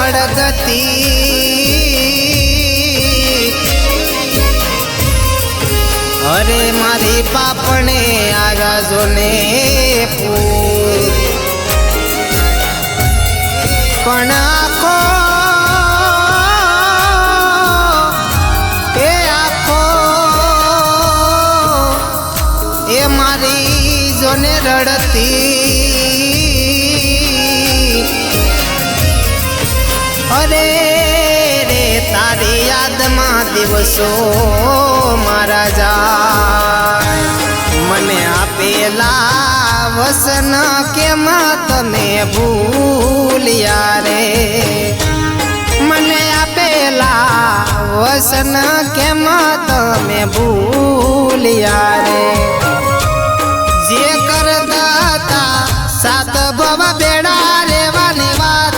પડગતી અરે મારી પાપણે આવ્યા જોને પણ આખો એ મારી જોને રડતી અરે રે તારી યાદમાં દિવસો મારા જાય મને આપેલા વસન કેમ તમે ભૂલ્યા રે મને આપેલા વસન કેમ તમે ભૂલ્યા રે જે કરતા હતા સાત ભવ બેડા રેવાની વાત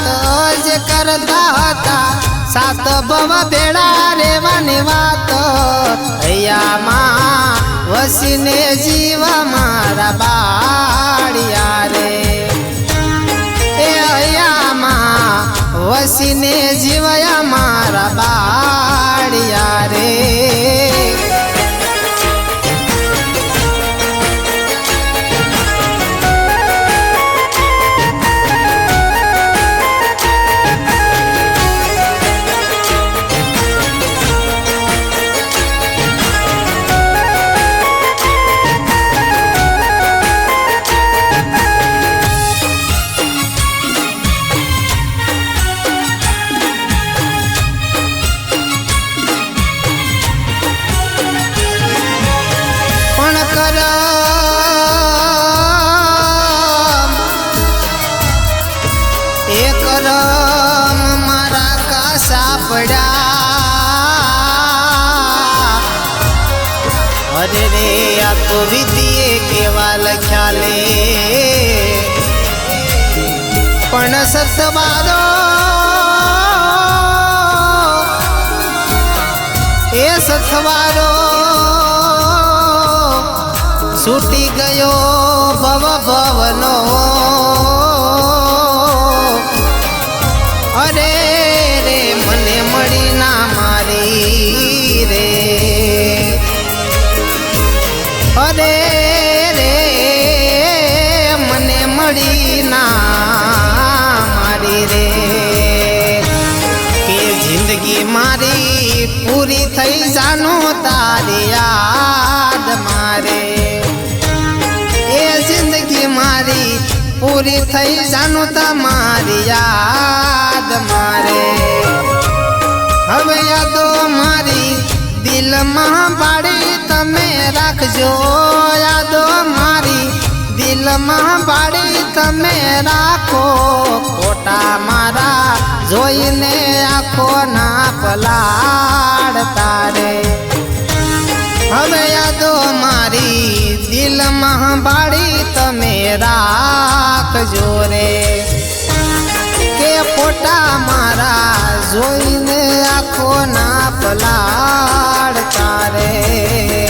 જે કરતા હતા સાત ભવ બેડા રેવાની વાત હૈયામાં વસીને જીવ મારા બાળિયા રે એ હૈયામાં વસીને જીવયા મારા બાળિયા રે કરમ મારા કાસા પડ્યા અરે રે આ તો વિધિએ કેવા લખ્યા લે પણ સતવારો એ સથવારો છૂટી ગયો ભવ ભવનો અરે રે મને મળી ના મારી રે અરે રે મને મળી ના મારી રે કે જિંદગી મારી પૂરી થઈ જાનું તારી યાદ મારે એ જિંદગી મારી પૂરી થઈ જાનું તમારી યાદ મારે હવે યાદો મારી દિલમાં બાળી તમે રાખજો યાદો મારી દિલમાં બાળી તમે રાખો ખોટા મારા જોઈને આખો ના પલાળતા રે હવે યાદો મારી દિલમાં બાળી તમે રાખજો રે કે ફોટા મારા જોઈને આખો ના પલાળતા રે